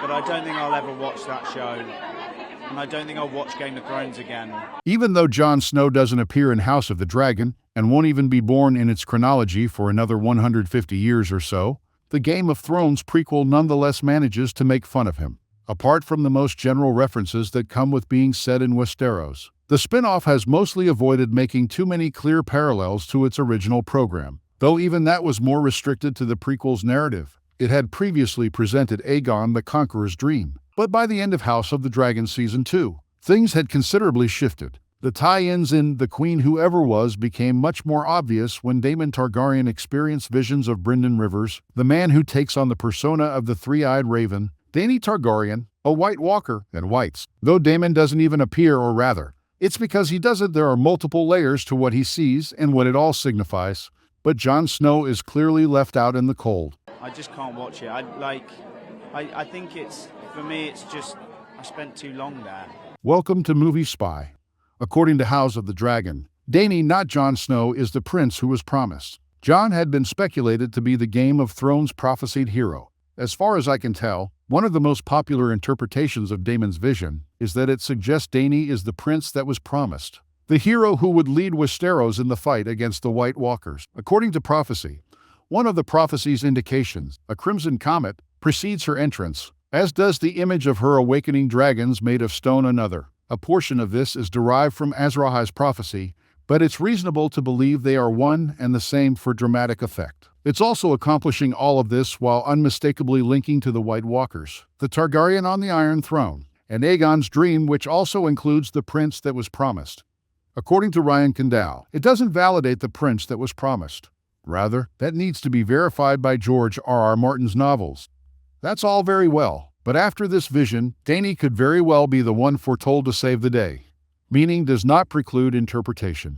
but I don't think I'll ever watch that show. And I don't think I'll watch Game of Thrones again. Even though Jon Snow doesn't appear in House of the Dragon and won't even be born in its chronology for another 150 years or so, the Game of Thrones prequel nonetheless manages to make fun of him. Apart from the most general references that come with being set in Westeros, the spin-off has mostly avoided making too many clear parallels to its original program. Though even that was more restricted to the prequel's narrative. It had previously presented Aegon the Conqueror's dream. But by the end of House of the Dragon Season 2, things had considerably shifted. The tie-ins in The Queen Who Ever Was became much more obvious when Daemon Targaryen experienced visions of Brynden Rivers, the man who takes on the persona of the three-eyed raven, Dany Targaryen, a White Walker, and Whites. Though Daemon doesn't even appear, or rather, it's because he doesn't. There are multiple layers to what he sees and what it all signifies. But Jon Snow is clearly left out in the cold. I just can't watch it. I think it's, for me, it's just, I spent too long there. Welcome to Movie Spy. According to House of the Dragon, Dany, not Jon Snow, is the prince who was promised. Jon had been speculated to be the Game of Thrones prophesied hero. As far as I can tell, one of the most popular interpretations of Daemon's vision is that it suggests Dany is the prince that was promised, the hero who would lead Westeros in the fight against the White Walkers. According to prophecy, one of the prophecy's indications, a crimson comet, precedes her entrance, as does the image of her awakening dragons made of stone another. A portion of this is derived from Azrahai's prophecy, but it's reasonable to believe they are one and the same for dramatic effect. It's also accomplishing all of this while unmistakably linking to the White Walkers, the Targaryen on the Iron Throne, and Aegon's dream, which also includes the prince that was promised. According to Ryan Condal, it doesn't validate the prince that was promised. Rather, that needs to be verified by George R.R. Martin's novels. That's all very well, but after this vision, Dany could very well be the one foretold to save the day. Meaning does not preclude interpretation.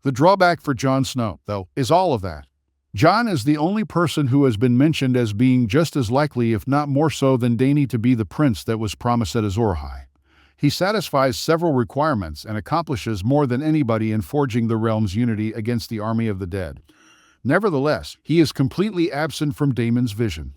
The drawback for Jon Snow, though, is all of that. Jon is the only person who has been mentioned as being just as likely, if not more so, than Dany to be the prince that was promised at Azor Ahai. He satisfies several requirements and accomplishes more than anybody in forging the realm's unity against the army of the dead. Nevertheless, he is completely absent from Daemon's vision.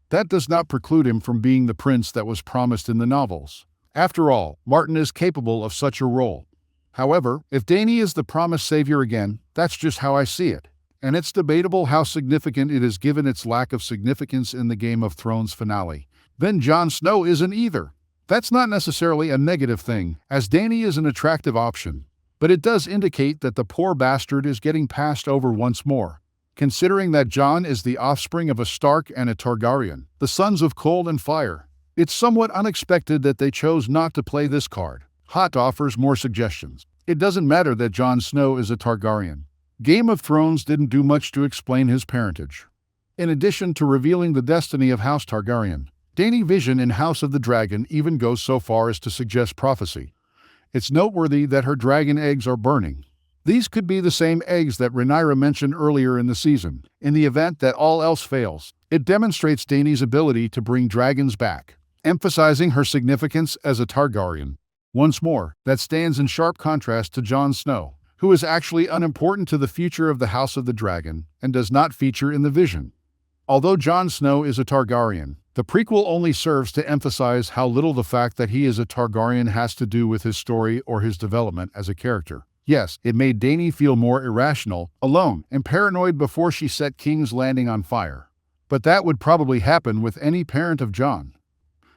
That does not preclude him from being the prince that was promised in the novels. After all, Martin is capable of such a role. However, if Dany is the promised savior again, that's just how I see it. And it's debatable how significant it is given its lack of significance in the Game of Thrones finale. Then Jon Snow isn't either. That's not necessarily a negative thing, as Dany is an attractive option. But it does indicate that the poor bastard is getting passed over once more. Considering that Jon is the offspring of a Stark and a Targaryen, the sons of cold and fire, it's somewhat unexpected that they chose not to play this card. Hot offers more suggestions. It doesn't matter that Jon Snow is a Targaryen. Game of Thrones didn't do much to explain his parentage. In addition to revealing the destiny of House Targaryen, Dany vision in House of the Dragon even goes so far as to suggest prophecy. It's noteworthy that her dragon eggs are burning. These could be the same eggs that Rhaenyra mentioned earlier in the season. In the event that all else fails, it demonstrates Dany's ability to bring dragons back, emphasizing her significance as a Targaryen. Once more, that stands in sharp contrast to Jon Snow, who is actually unimportant to the future of the House of the Dragon and does not feature in the vision. Although Jon Snow is a Targaryen, the prequel only serves to emphasize how little the fact that he is a Targaryen has to do with his story or his development as a character. Yes, it made Dany feel more irrational, alone, and paranoid before she set King's Landing on fire. But that would probably happen with any parent of Jon.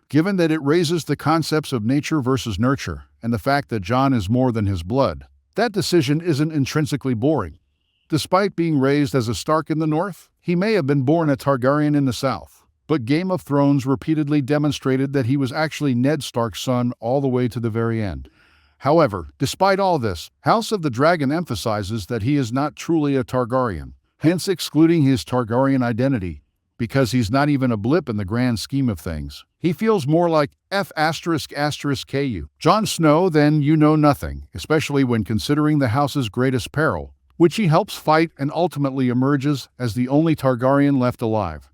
Given that it raises the concepts of nature versus nurture, and the fact that Jon is more than his blood, that decision isn't intrinsically boring. Despite being raised as a Stark in the north, he may have been born a Targaryen in the south. But Game of Thrones repeatedly demonstrated that he was actually Ned Stark's son all the way to the very end. However, despite all this, House of the Dragon emphasizes that he is not truly a Targaryen, hence excluding his Targaryen identity, because he's not even a blip in the grand scheme of things. He feels more like F*****KU. Jon Snow, then, you know nothing, especially when considering the house's greatest peril, which he helps fight and ultimately emerges as the only Targaryen left alive.